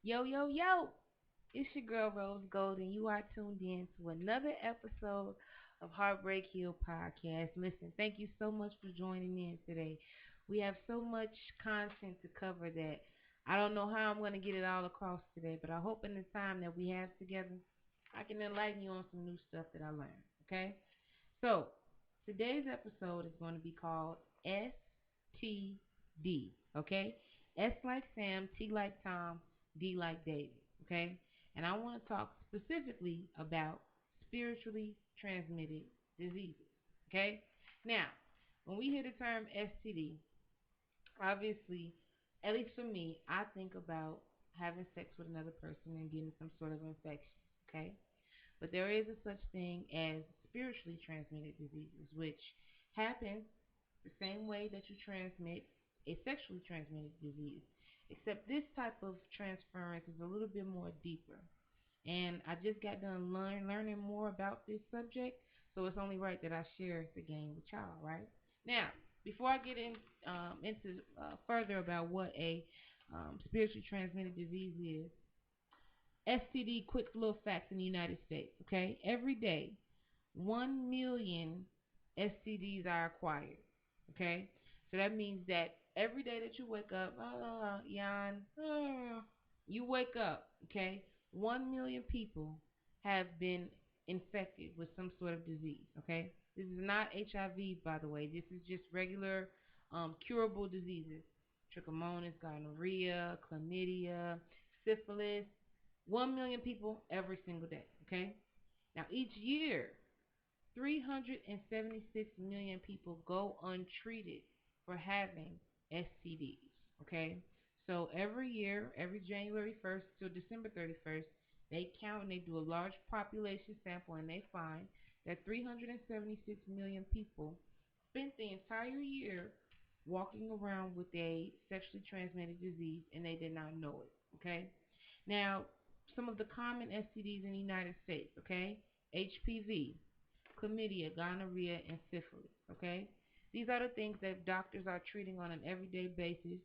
Yo, yo, yo. It's your girl Rose Gold, and you are tuned in to another episode of Heartbreak Hill Podcast. Listen, thank you so much for joining in today. We have so much content to cover that I don't know how I'm going to get it all across today, but I hope in the time that we have together, I can enlighten you on some new stuff that I learned. Okay? So, today's episode is going to be called STD. Okay? S like Sam, T like Tom, D like David. Okay? And I want to talk specifically about spiritually transmitted diseases. Okay? Now, when we hear the term STD, obviously, at least for me, I think about having sex with another person and getting some sort of infection. Okay? But there is a such thing as spiritually transmitted diseases, which happen the same way that you transmit a sexually transmitted disease. Except this type of transference is a little bit more deeper. And I just got done learning more about this subject, so it's only right that I share the game with y'all, right? Now, before I get into further about what a spiritually transmitted disease is, STD quick little facts in the United States, okay? Every day, 1 million STDs are acquired, okay? So that means that every day that you wake up, yawn, you wake up, okay? 1 million people have been infected with some sort of disease, okay? This is not HIV, by the way. This is just regular curable diseases. Trichomonas, gonorrhea, chlamydia, syphilis, 1 million people every single day. Okay? Now, each year, 376 million people go untreated for having STDs. Okay? So every year, every January 1st till December 31st, they count and they do a large population sample and they find that 376 million people spent the entire year walking around with a sexually transmitted disease and they did not know it. Okay? Now, some of the common STDs in the United States, okay? HPV, chlamydia, gonorrhea, and syphilis, okay? These are the things that doctors are treating on an everyday basis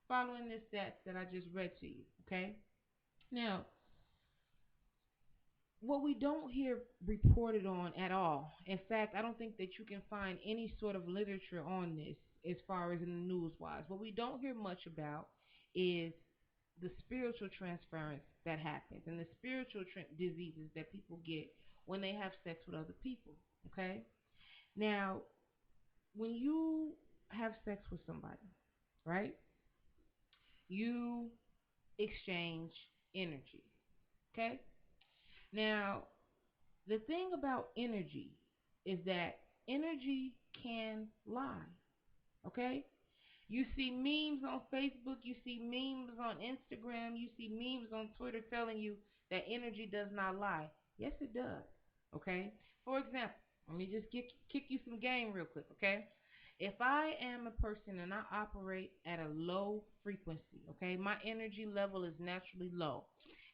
following the stats that I just read to you, okay? Now, what we don't hear reported on at all, in fact, I don't think that you can find any sort of literature on this as far as in the news wise. What we don't hear much about is the spiritual transference that happens and the spiritual diseases that people get when they have sex with other people. Okay? Now, when you have sex with somebody, right, you exchange energy. Okay? Now, the thing about energy is that energy can lie. Okay? You see memes on Facebook, you see memes on Instagram, you see memes on Twitter telling you that energy does not lie. Yes, it does. Okay? For example, let me just kick you some game real quick, okay? If I am a person and I operate at a low frequency, okay, my energy level is naturally low.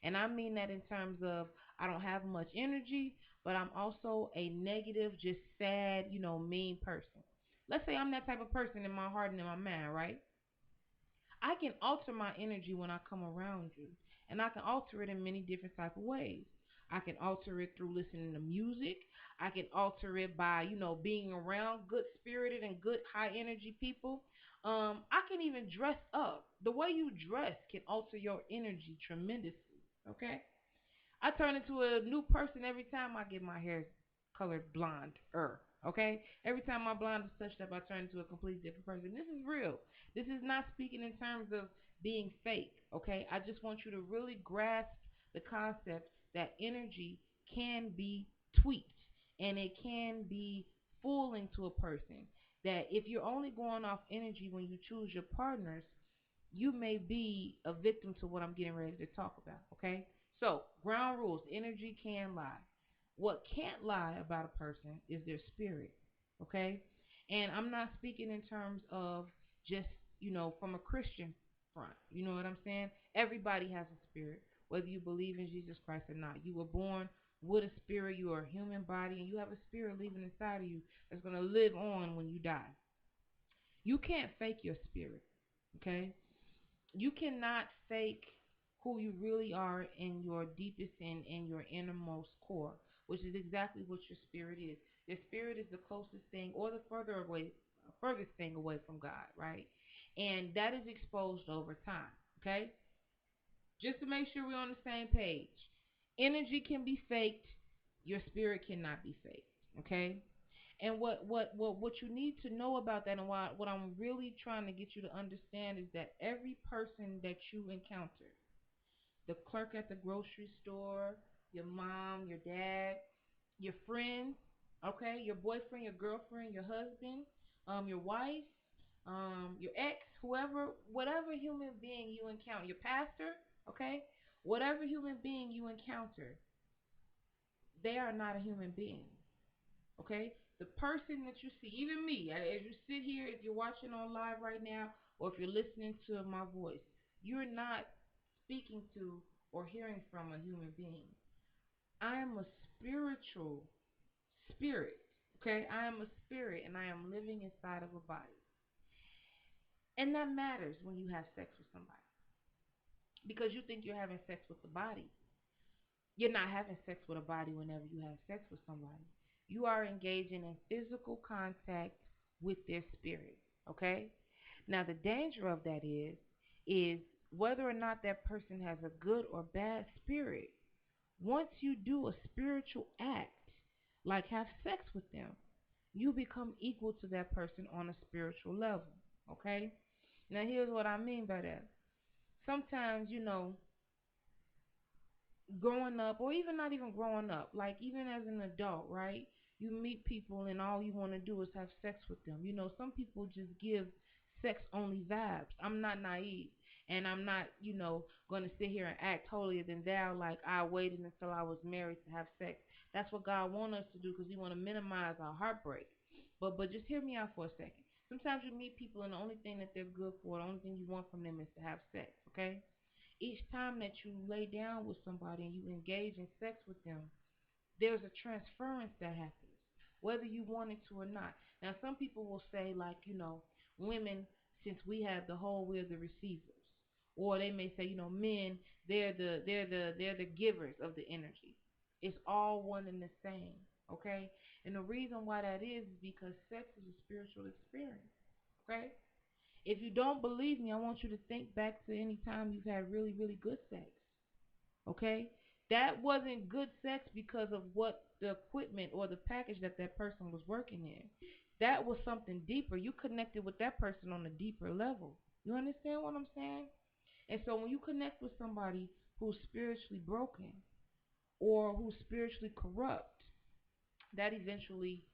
And I mean that in terms of I don't have much energy, but I'm also a negative, just sad, mean person. Let's say I'm that type of person in my heart and in my mind, right? I can alter my energy when I come around you, and I can alter it in many different type of ways. I can alter it through listening to music. I can alter it by, being around good spirited and good high energy people. I can even dress up. The way you dress can alter your energy tremendously. Okay? I turn into a new person every time I get my hair colored blonde. Okay? Every time my blonde is touched up, I turn into a completely different person. This is real. This is not speaking in terms of being fake. Okay? I just want you to really grasp the concept that energy can be tweaked and it can be fooling to a person. That if you're only going off energy when you choose your partners, you may be a victim to what I'm getting ready to talk about, okay? So, ground rules, energy can lie. What can't lie about a person is their spirit, okay? And I'm not speaking in terms of just, from a Christian front. You know what I'm saying? Everybody has a spirit, whether you believe in Jesus Christ or not. You were born with a spirit, you are a human body, and you have a spirit living inside of you that's going to live on when you die. You can't fake your spirit, okay? You cannot fake who you really are in your deepest and your innermost core, which is exactly what your spirit is. Your spirit is the closest thing or the furthest thing away from God, right? And that is exposed over time. Okay? Just to make sure we're on the same page. Energy can be faked, your spirit cannot be faked. Okay? And what you need to know about that, and what I'm really trying to get you to understand, is that every person that you encounter, the clerk at the grocery store, your mom, your dad, your friend, okay, your boyfriend, your girlfriend, your husband, your wife, your ex, whoever, whatever human being you encounter, your pastor, okay, whatever human being you encounter, they are not a human being. Okay? The person that you see, even me, as you sit here, if you're watching on live right now, or if you're listening to my voice, you're not speaking to or hearing from a human being. I am a spiritual spirit. Okay? I am a spirit and I am living inside of a body. And that matters when you have sex with somebody. Because you think you're having sex with the body. You're not having sex with a body whenever you have sex with somebody. You are engaging in physical contact with their spirit. Okay? Now the danger of that is whether or not that person has a good or bad spirit. Once you do a spiritual act, like have sex with them, you become equal to that person on a spiritual level. Okay? Now here's what I mean by that. Sometimes, growing up, or even not even growing up, like even as an adult, right? You meet people and all you want to do is have sex with them. Some people just give sex only vibes. I'm not naive, and I'm not, going to sit here and act holier than thou like I waited until I was married to have sex. That's what God wants us to do because He want to minimize our heartbreak. But just hear me out for a second. Sometimes you meet people and the only thing that they're good for, the only thing you want from them is to have sex. Okay? Each time that you lay down with somebody and you engage in sex with them, there's a transference that happens, whether you want it to or not. Now, some people will say, like, women, since we have the whole, we're the receivers, or they may say, men, they're the givers of the energy. It's all one and the same, okay? And the reason why that is because sex is a spiritual experience, okay? If you don't believe me, I want you to think back to any time you've had really, really good sex. Okay? That wasn't good sex because of what the equipment or the package that that person was working in. That was something deeper. You connected with that person on a deeper level. You understand what I'm saying? And so when you connect with somebody who's spiritually broken or who's spiritually corrupt, that eventually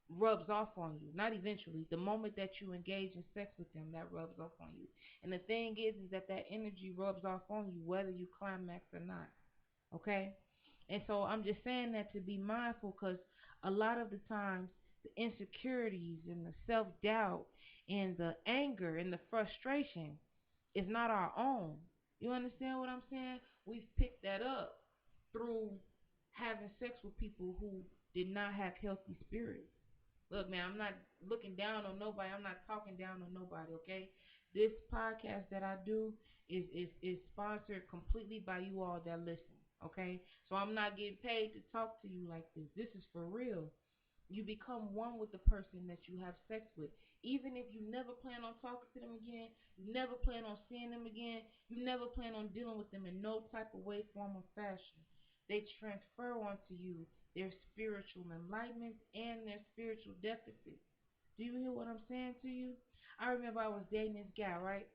rubs off on you. Not eventually. The moment that you engage in sex with them, that rubs off on you. And the thing is that energy rubs off on you whether you climax or not. Okay? And so I'm just saying that to be mindful because a lot of the times the insecurities and the self-doubt and the anger and the frustration is not our own. You understand what I'm saying? We've picked that up through having sex with people who did not have healthy spirits. Look, man, I'm not looking down on nobody. I'm not talking down on nobody, okay? This podcast that I do is sponsored completely by you all that listen, okay? So I'm not getting paid to talk to you like this. This is for real. You become one with the person that you have sex with. Even if you never plan on talking to them again, you never plan on seeing them again, you never plan on dealing with them in no type of way, form, or fashion. They transfer onto you their spiritual enlightenment and their spiritual deficits. Do you hear what I'm saying to you? I remember I was dating this guy, right?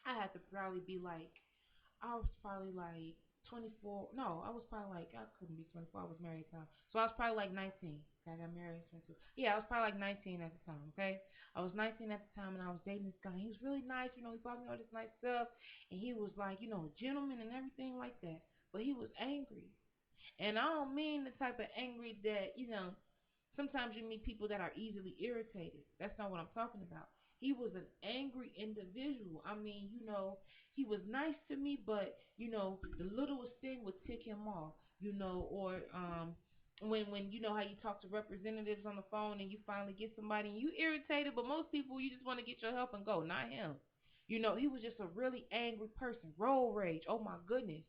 I had to probably be like I was probably like 24. No, I was probably like, I couldn't be 24. I was married at the time. So I was probably like 19. Okay, I got married at 22. Yeah, I was probably like 19 at the time, okay? I was 19 at the time and I was dating this guy. He was really nice, he bought me all this nice stuff. And he was like, a gentleman and everything like that. But he was angry. And I don't mean the type of angry that, sometimes you meet people that are easily irritated. That's not what I'm talking about. He was an angry individual. I mean, he was nice to me, but the littlest thing would tick him off. Or when how you talk to representatives on the phone and you finally get somebody and you irritated, but most people you just want to get your help and go, not him. He was just a really angry person, road rage. Oh my goodness.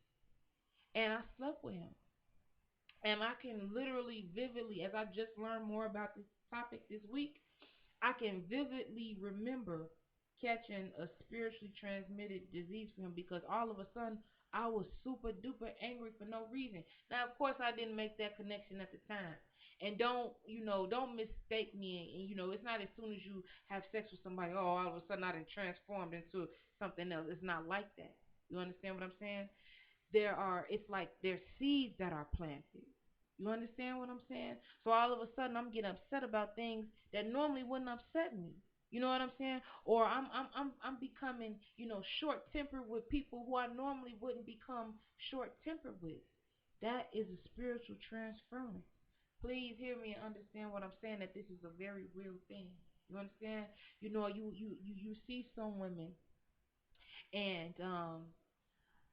And I slept with him. And I can literally, vividly, as I just learned more about this topic this week, I can vividly remember catching a spiritually transmitted disease for him because all of a sudden I was super duper angry for no reason. Now, of course, I didn't make that connection at the time. And don't mistake me. And it's not as soon as you have sex with somebody, oh, all of a sudden I done transformed into something else. It's not like that. You understand what I'm saying? It's like there's seeds that are planted. You understand what I'm saying? So all of a sudden I'm getting upset about things that normally wouldn't upset me. You know what I'm saying? Or I'm becoming, short tempered with people who I normally wouldn't become short tempered with. That is a spiritual transference. Please hear me and understand what I'm saying, that this is a very real thing. You understand? You see some women and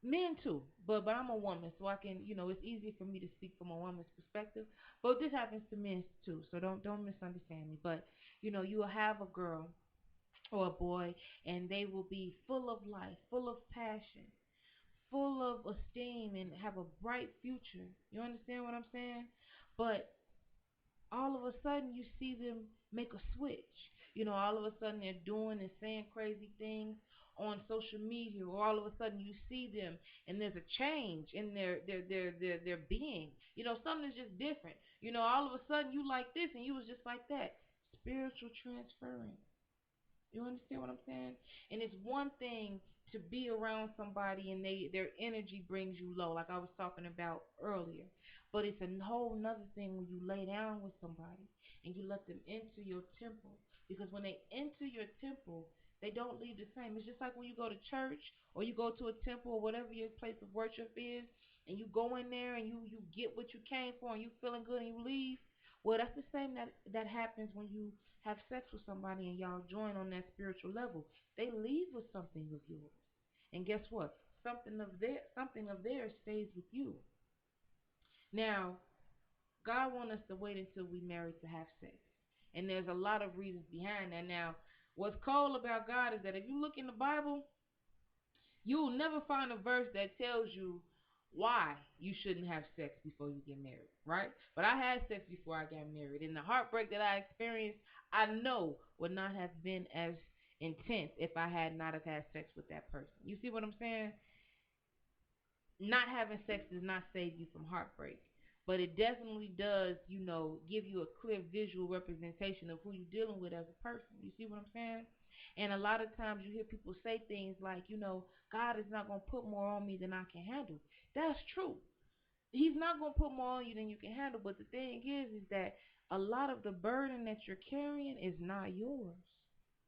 men too, but I'm a woman, so I can, it's easy for me to speak from a woman's perspective. But this happens to men too, so don't misunderstand me. But you will have a girl or a boy, and they will be full of life, full of passion, full of esteem, and have a bright future. You understand what I'm saying? But all of a sudden you see them make a switch. All of a sudden they're doing and saying crazy things on social media, or all of a sudden you see them and there's a change in their being. Something is just different. All of a sudden you like this and you was just like that. Spiritual transference. You understand what I'm saying? And it's one thing to be around somebody and their energy brings you low, like I was talking about earlier. But it's a whole nother thing when you lay down with somebody and you let them into your temple. Because when they enter your temple, they don't leave the same. It's just like when you go to church or you go to a temple or whatever your place of worship is, and you go in there and you get what you came for and you feeling good and you leave. Well, that's the same that happens when you have sex with somebody and y'all join on that spiritual level. They leave with something of yours. And guess what? Something of theirs stays with you. Now, God wants us to wait until we marry to have sex. And there's a lot of reasons behind that. Now, what's cool about God is that if you look in the Bible, you'll never find a verse that tells you why you shouldn't have sex before you get married, right? But I had sex before I got married, and the heartbreak that I experienced, I know would not have been as intense if I had not have had sex with that person. You see what I'm saying? Not having sex does not save you from heartbreak, but it definitely does, give you a clear visual representation of who you're dealing with as a person. You see what I'm saying? And a lot of times you hear people say things like, God is not going to put more on me than I can handle. That's true. He's not going to put more on you than you can handle. But the thing is that a lot of the burden that you're carrying is not yours.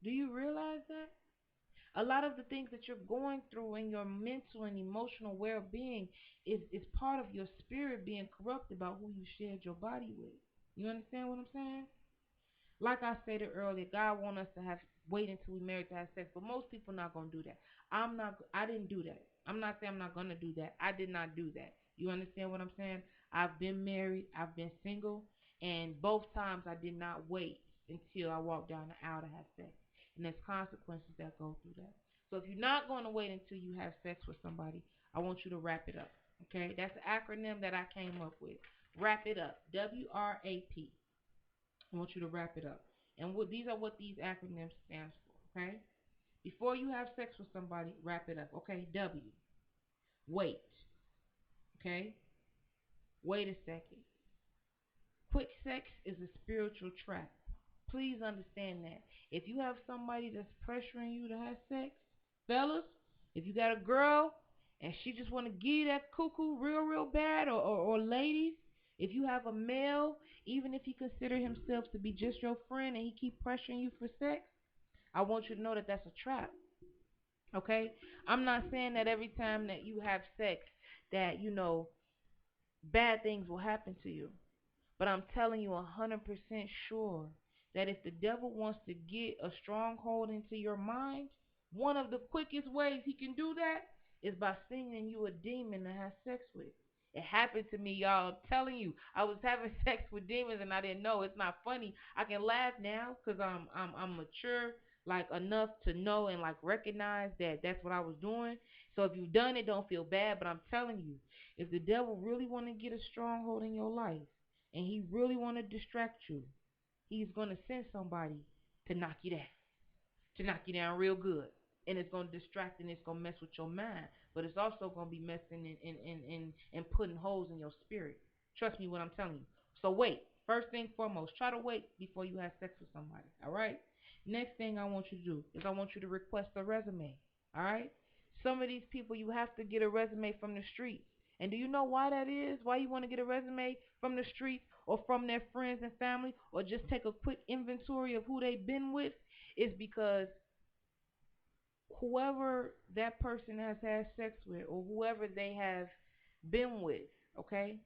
Do you realize that? A lot of the things that you're going through in your mental and emotional well-being is part of your spirit being corrupted by who you shared your body with. You understand what I'm saying? Like I stated earlier, God wants us to have wait until we married to have sex, but most people not gonna do that. I'm not. I didn't do that. I'm not saying I'm not gonna do that. I did not do that. You understand what I'm saying? I've been married. I've been single, and both times I did not wait until I walked down the aisle to have sex, and there's consequences that go through that. So if you're not gonna wait until you have sex with somebody, I want you to wrap it up. Okay, that's the acronym that I came up with. Wrap it up. WRAP. I want you to wrap it up. And these are what these acronyms stands for, okay? Before you have sex with somebody, wrap it up. Okay, W. Wait. Okay? Wait a second. Quick sex is a spiritual trap. Please understand that. If you have somebody that's pressuring you to have sex, fellas, if you got a girl and she just want to give you that cuckoo real bad, or ladies, if you have a male, even if he consider himself to be just your friend and he keep pressuring you for sex, I want you to know that that's a trap. Okay? I'm not saying that every time that you have sex that, bad things will happen to you. But I'm telling you 100% sure that if the devil wants to get a stronghold into your mind, one of the quickest ways he can do that is by sending you a demon to have sex with. It happened to me, y'all. I'm telling you, I was having sex with demons and I didn't know. It's not funny. I can laugh now because I'm mature. like enough to know and like recognize that that's what I was doing. So if you've done it, don't feel bad. But I'm telling you, if the devil really want to get a stronghold in your life and he really want to distract you, he's gonna send somebody to knock you down, to knock you down real good. And it's gonna distract and it's gonna mess with your mind. But it's also gonna be messing and putting holes in your spirit. Trust me what I'm telling you. So wait. First thing foremost, try to wait before you have sex with somebody. Alright? Next thing I want you to do is I want you to request a resume. Alright? Some of these people you have to get a resume from the streets. And do you know why that is? Why you want to get a resume from the streets or from their friends and family or just take a quick inventory of who they've been with? Is because whoever that person has had sex with or whoever they have been with, okay?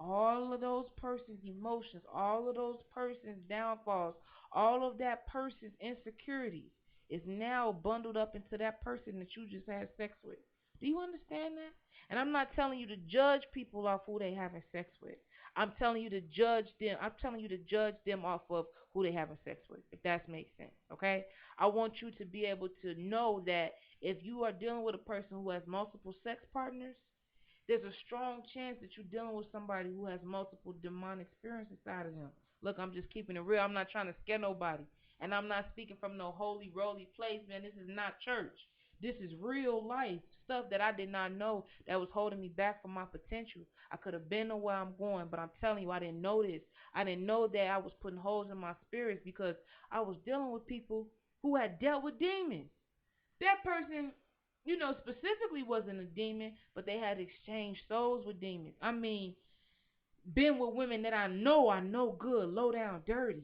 All of those person's emotions, all of those person's downfalls, all of that person's insecurities is now bundled up into that person that you just had sex with. Do you understand that? And I'm not telling you to judge people off who they having sex with. I'm telling you to judge them. I'm telling you to judge them off of who they having sex with, if that makes sense. Okay? I want you to be able to know that if you are dealing with a person who has multiple sex partners, there's a strong chance that you're dealing with somebody who has multiple demonic spirits inside of them. Look, I'm just keeping it real. I'm not trying to scare nobody. And I'm not speaking from no holy roly place, man. This is not church. This is real life stuff that I did not know that was holding me back from my potential. I could have been to where I'm going, but I'm telling you, I didn't know this. I didn't know that I was putting holes in my spirits because I was dealing with people who had dealt with demons. That person, specifically wasn't a demon, but they had exchanged souls with demons. I mean, been with women that I know good, low down, dirty.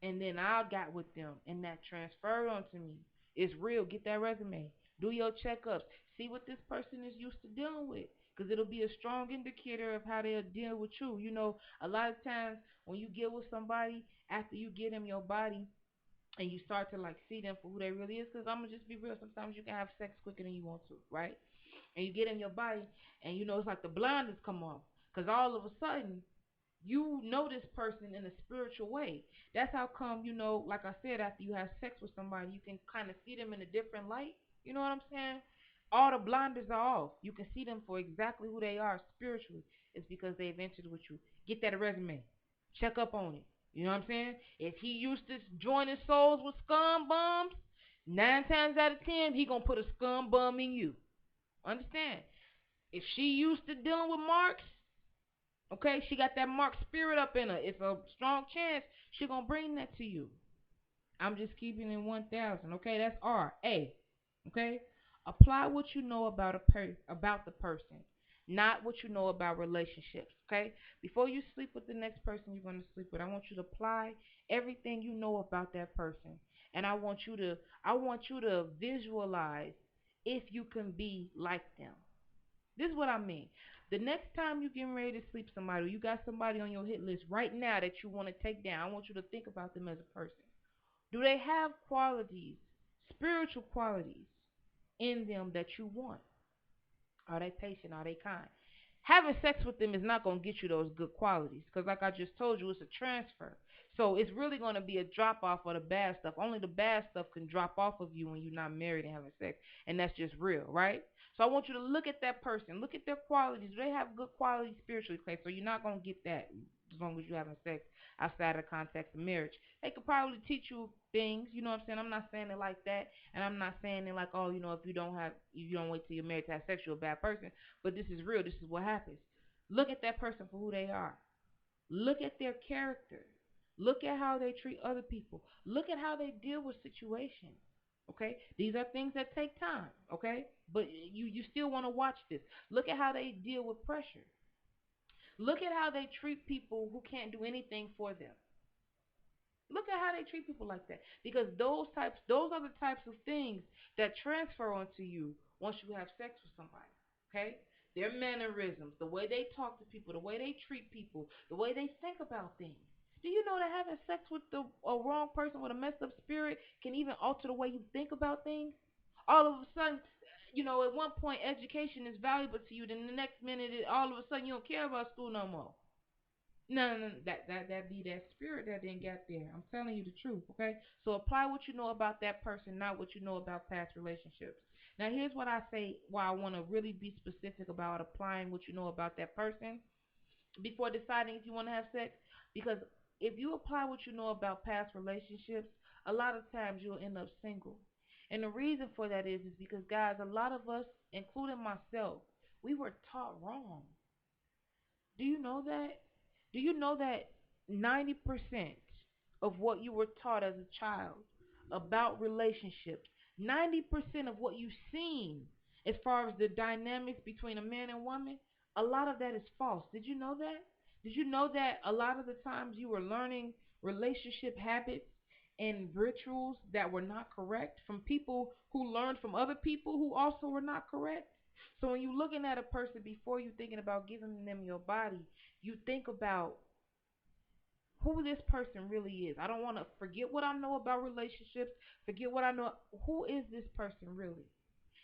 And then I got with them, and that transferred onto me. It's real. Get that resume. Do your checkups. See what this person is used to dealing with. Because it'll be a strong indicator of how they'll deal with you. A lot of times when you get with somebody, after you get in your body, and you start to like see them for who they really is. Because I'm gonna just be real. Sometimes you can have sex quicker than you want to, right? And you get in your body, and it's like the blinders come off. Because all of a sudden, you know this person in a spiritual way. That's how come, like I said, after you have sex with somebody, you can kind of see them in a different light. You know what I'm saying? All the blinders are off. You can see them for exactly who they are spiritually. It's because they've entered with you. Get that resume. Check up on it. You know what I'm saying? If he used to joining souls with scum bums, 9 times out of 10, he gonna put a scum bum in you. Understand? If she used to dealing with marks, okay, she got that mark spirit up in her. It's a strong chance she gonna bring that to you. I'm just keeping it 1,000. Okay, that's R.A. Okay, apply what you know about the person, not what you know about relationships. Okay, before you sleep with the next person you're gonna sleep with, I want you to apply everything you know about that person, and I want you to visualize if you can be like them. This is what I mean. The next time you getting ready to sleep somebody, or you got somebody on your hit list right now that you want to take down, I want you to think about them as a person. Do they have qualities, spiritual qualities in them that you want? Are they patient? Are they kind? Having sex with them is not going to get you those good qualities because, like I just told you, it's a transfer. So it's really going to be a drop off of the bad stuff. Only the bad stuff can drop off of you when you're not married and having sex, and that's just real, right? So I want you to look at that person, look at their qualities. Do they have good qualities spiritually? Okay, so you're not going to get that as long as you're having sex outside of the context of marriage. They could probably teach you things. You know what I'm saying? I'm not saying it like that, and I'm not saying it like, oh, if you don't wait till you're married to have sex, you're a bad person. But this is real. This is what happens. Look at that person for who they are. Look at their character. Look at how they treat other people. Look at how they deal with situations. Okay? These are things that take time. Okay? But you still want to watch this. Look at how they deal with pressure. Look at how they treat people who can't do anything for them. Look at how they treat people like that. Because those are the types of things that transfer onto you once you have sex with somebody. Okay? Their mannerisms, the way they talk to people, the way they treat people, the way they think about things. Do you know that having sex with a wrong person with a messed up spirit can even alter the way you think about things? All of a sudden, at one point education is valuable to you, then the next minute, all of a sudden, you don't care about school no more. No, no, no, that be that spirit that didn't get there. I'm telling you the truth, okay? So apply what you know about that person, not what you know about past relationships. Now, here's what I say why I want to really be specific about applying what you know about that person before deciding if you want to have sex. Because if you apply what you know about past relationships, a lot of times you'll end up single. And the reason for that is because, guys, a lot of us, including myself, we were taught wrong. Do you know that? Do you know that 90% of what you were taught as a child about relationships, 90% of what you've seen as far as the dynamics between a man and woman, a lot of that is false. Did you know that? Did you know that a lot of the times you were learning relationship habits and rituals that were not correct from people who learned from other people who also were not correct? So when you're looking at a person before you thinking about giving them your body, you think about who this person really is. I don't want to forget what I know about relationships, forget what I know. Who is this person really?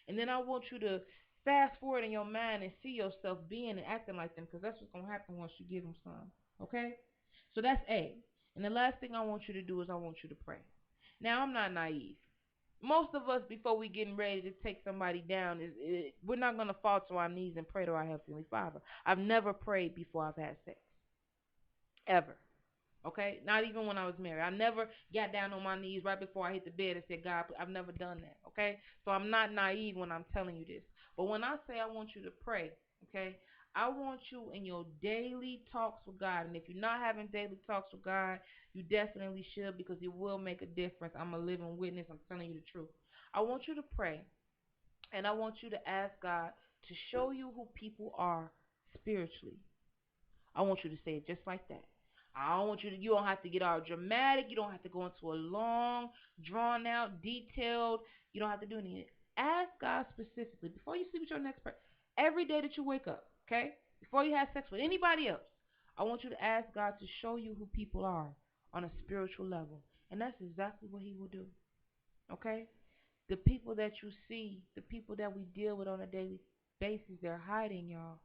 And then I want you to fast forward in your mind and see yourself being and acting like them, because that's what's going to happen once you give them some. Okay? So that's A. And the last thing I want you to do is I want you to pray. Now, I'm not naive. Most of us, before we getting ready to take somebody down, we're not going to fall to our knees and pray to our Heavenly Father. I've never prayed before I've had sex. Ever. Okay? Not even when I was married. I never got down on my knees right before I hit the bed and said, God, I've never done that. Okay? So I'm not naive when I'm telling you this. But when I say I want you to pray, okay, I want you in your daily talks with God. And if you're not having daily talks with God, you definitely should, because it will make a difference. I'm a living witness. I'm telling you the truth. I want you to pray, and I want you to ask God to show you who people are spiritually. I want you to say it just like that. I don't want you to, you don't have to get all dramatic. You don't have to go into a long, drawn out, detailed. You don't have to do anything. Ask God specifically before you sleep with your next person. Every day that you wake up, okay? Before you have sex with anybody else, I want you to ask God to show you who people are on a spiritual level. And that's exactly what He will do, okay? The people that you see, the people that we deal with on a daily basis, they're hiding, y'all.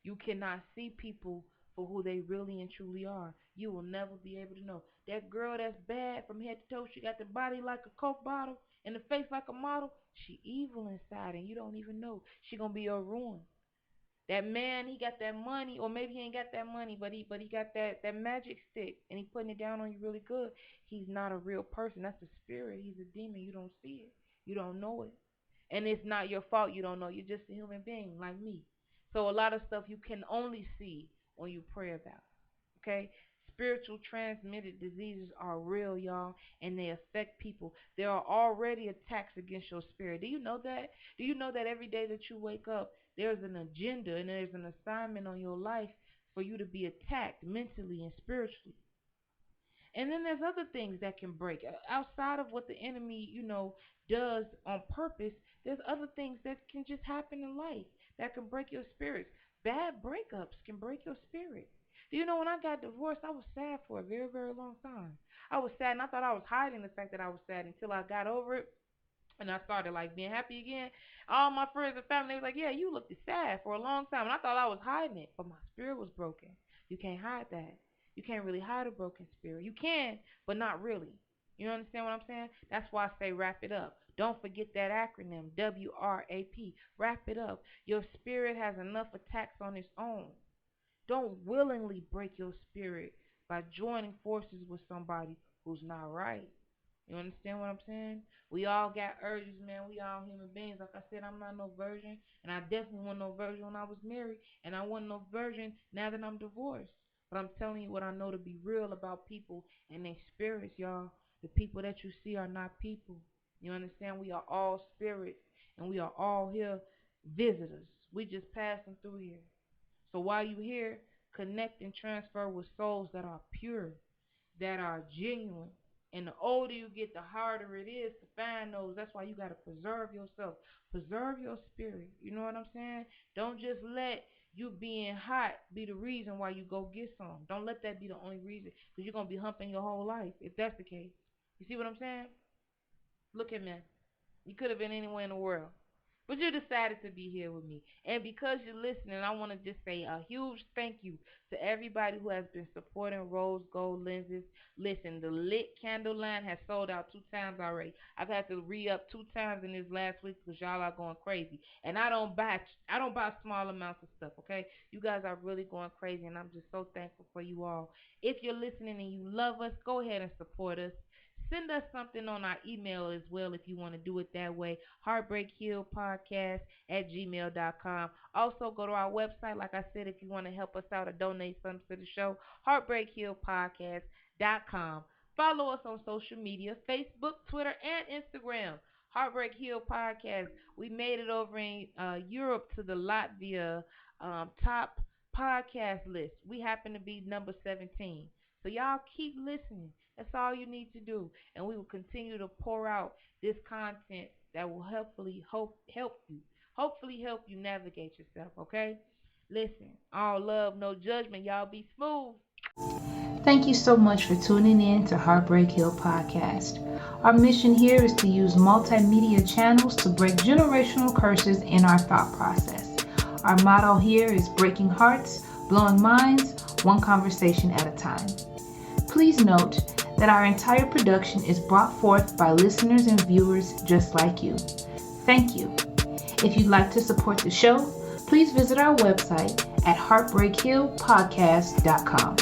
You cannot see people for who they really and truly are. You will never be able to know. That girl that's bad from head to toe, she got the body like a Coke bottle and the face like a model. She evil inside and you don't even know. She gonna be your ruin. That man, he got that money, or maybe he ain't got that money, but he got that magic stick, and he putting it down on you really good. He's not a real person. That's a spirit. He's a demon. You don't see it. You don't know it, and it's not your fault. You don't know. You're just a human being like me. So a lot of stuff you can only see when you pray about. Okay? Spiritual transmitted diseases are real, y'all, and they affect people. There are already attacks against your spirit. Do you know that? Do you know that every day that you wake up, there's an agenda and there's an assignment on your life for you to be attacked mentally and spiritually? And then there's other things that can break outside of what the enemy, does on purpose. There's other things that can just happen in life that can break your spirits. Bad breakups can break your spirit. Do you know when I got divorced, I was sad for a very, very long time. I was sad, and I thought I was hiding the fact that I was sad until I got over it and I started like being happy again. All my friends and family was like, "Yeah, you looked sad for a long time," and I thought I was hiding it, but my spirit was broken. You can't hide that. You can't really hide a broken spirit. You can, but not really. You understand what I'm saying? That's why I say wrap it up. Don't forget that acronym, WRAP. Wrap it up. Your spirit has enough attacks on its own. Don't willingly break your spirit by joining forces with somebody who's not right. You understand what I'm saying? We all got urges, man. We all human beings. Like I said, I'm not no virgin, and I definitely wasn't no virgin when I was married, and I wasn't no virgin now that I'm divorced. But I'm telling you what I know to be real about people and their spirits, y'all. The people that you see are not people. You understand? We are all spirits, and we are all here visitors. We just passing through here. So while you here, connect and transfer with souls that are pure, that are genuine. And the older you get, the harder it is to find those. That's why you got to preserve yourself. Preserve your spirit. You know what I'm saying? Don't just let you being hot be the reason why you go get some. Don't let that be the only reason, because you're going to be humping your whole life if that's the case. You see what I'm saying? Look at me. You could have been anywhere in the world. But you decided to be here with me. And because you're listening, I want to just say a huge thank you to everybody who has been supporting Rose Gold Lenses. Listen, the lit candle line has sold out 2 times already. I've had to re-up 2 times in this last week because y'all are going crazy. And I don't buy small amounts of stuff, okay? You guys are really going crazy and I'm just so thankful for you all. If you're listening and you love us, go ahead and support us. Send us something on our email as well if you want to do it that way. Heartbreakhillpodcast@gmail.com. Also, go to our website, like I said, if you want to help us out or donate something to the show, heartbreakhillpodcast.com. Follow us on social media, Facebook, Twitter, and Instagram. Heartbreak Hill Podcast. We made it over in Europe to the Latvia top podcast list. We happen to be number 17. So y'all keep listening. That's all you need to do. And we will continue to pour out this content that will help you. Hopefully help you navigate yourself, okay? Listen, all love, no judgment. Y'all be smooth. Thank you so much for tuning in to Heartbreak Hill Podcast. Our mission here is to use multimedia channels to break generational curses in our thought process. Our motto here is breaking hearts, blowing minds, one conversation at a time. Please note that our entire production is brought forth by listeners and viewers just like you. Thank you. If you'd like to support the show, please visit our website at heartbreakhillpodcast.com.